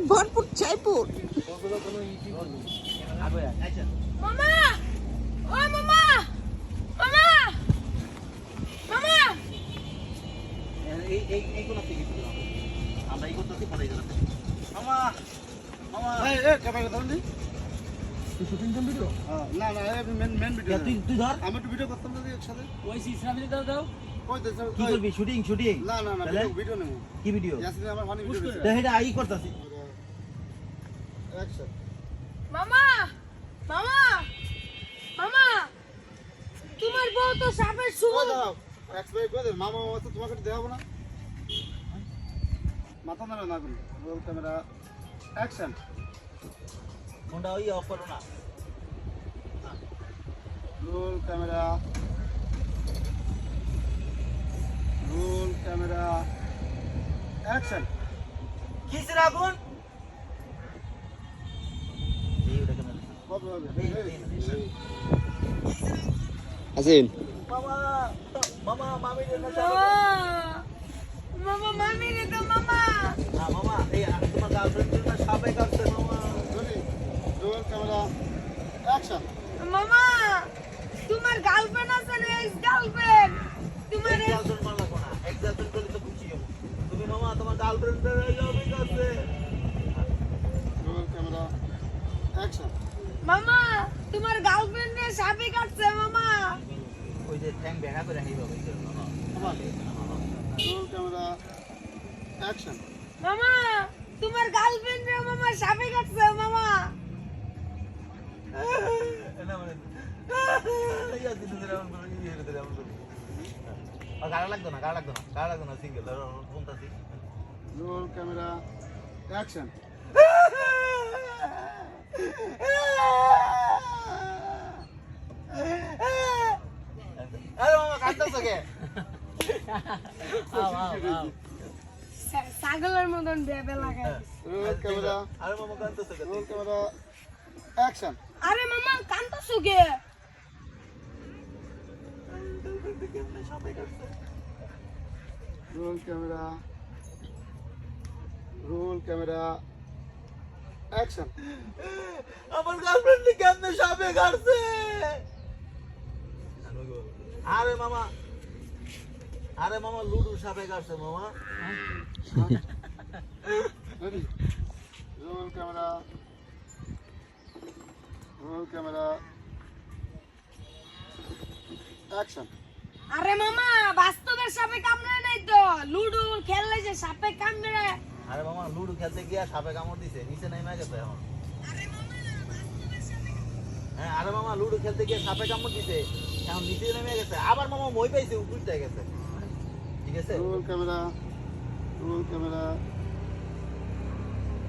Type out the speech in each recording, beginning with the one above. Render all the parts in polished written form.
ভরপুর জয়পুর। মামা ও মামা মামা মামা এই কোন থেকে আমরা এই করতেছি পরে যাচ্ছি মামা মামা এই ক্যামেরা ধরুন দি শুটিং কোন ভিডিও না না এই মেন ভিডিও তুই ধর আমি একটু ভিডিও করতাম না একসাথে ওই সিস্টেমে দাও কই দেছ কি করবি শুটিং না না না ভিডিও নেব কি ভিডিও ইয়াসিন আমার ফানি ভিডিও এটা আই করতেছি অ্যাকশন মামা মামা মামা তোমার বউ তো সাপের কই সুর দাও এক্সপ্লেইন করে দে মামা মামা তো তোমাকে দেখাবো না মাথা নাড়া না করুন রোল ক্যামেরা অ্যাকশন ফোনটা ওই অফ করো না রোল ক্যামেরা অ্যাকশন কিসের আগুন হবে হবে আসেন মামা মামা মামি রে না মামা মামি রে তো মামা মামা এই তোমার গার্লফ্রেন্ড না সাপে কাটছে মামা রোল ক্যামেরা অ্যাকশন মামা তোমার গার্লফ্রেন্ড আছে না এক্স গার্লফ্রেন্ড তোমার গার্লফ্রেন্ড মারলা কোনা এক গার্লফ্রেন্ড করলে তো বুঝি যাবো তুমি মামা তোমার গার্লফ্রেন্ডের সাপে কাটছে রোল ক্যামেরা অ্যাকশন মামা তোমার গার্লফ্রেন্ড রে সাপে কাটছে মামা ওই যে ট্যাঙ্ক বেড়া করে হাইবা ওই যে মামা রোল ক্যামেরা অ্যাকশন মামা তোমার গার্লফ্রেন্ড রে মামা সাপে কাটছে মামা না মানে ইয়া দিন ধরে এমন করে ইয়ে ধরে এমন করে আর গাড়া লাগতো না সিঙ্গেল ফোনটাছি রোল ক্যামেরা অ্যাকশন আরে মামা কাটতেছ কে ছাগলের মতন বেবে লাগায় রোল ক্যামেরা আরে মামা কাটতেছ কে রোল ক্যামেরা অ্যাকশন আরে মামা কান্দছো কে রোল ক্যামেরা অ্যাকশন আমার গার্লফ্রেন্ড কেমনে সাপে কাটছে আরে মামা লুডু সাপে কাটছে মামা রেডি রোল ক্যামেরা অ্যাকশন আরে মামা বাস্তবের সাপে কামড়ায় নাই তো লুডো খেললে যে সাপে কামড়ায় আরে মামা লুডু খেলতে গিয়া সাপে কামড় দিছে নিচে নেমে গেছে এখন হ্যাঁ আরে মামা লুডু খেলতে গিয়ে সাপে কামড় দিছে এখন নিচে নেমে গেছে আবার মামা মই পাইছে উপরটা গেছে ঠিক আছে রোল ক্যামেরা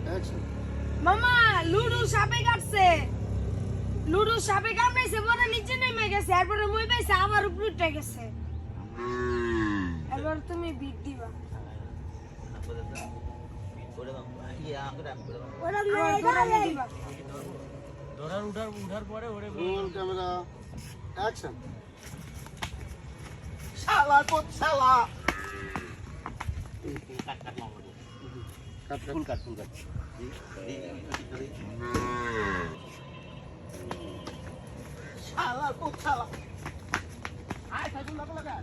অ্যাকশন মামা লুডো সাপে কাটছে লুডো সাপে কামড়াইছে পরে নিচে নেমে গেছে এরপরে মই পাইছে আবার উপরে উঠে গেছে এবার তুমি বিট দিবা ওরা দিবা রোল ক্যামেরা অ্যাকশন শালা কোন শালা ফুল কাট শালা কোন শালা আয় সাইকেল লাগা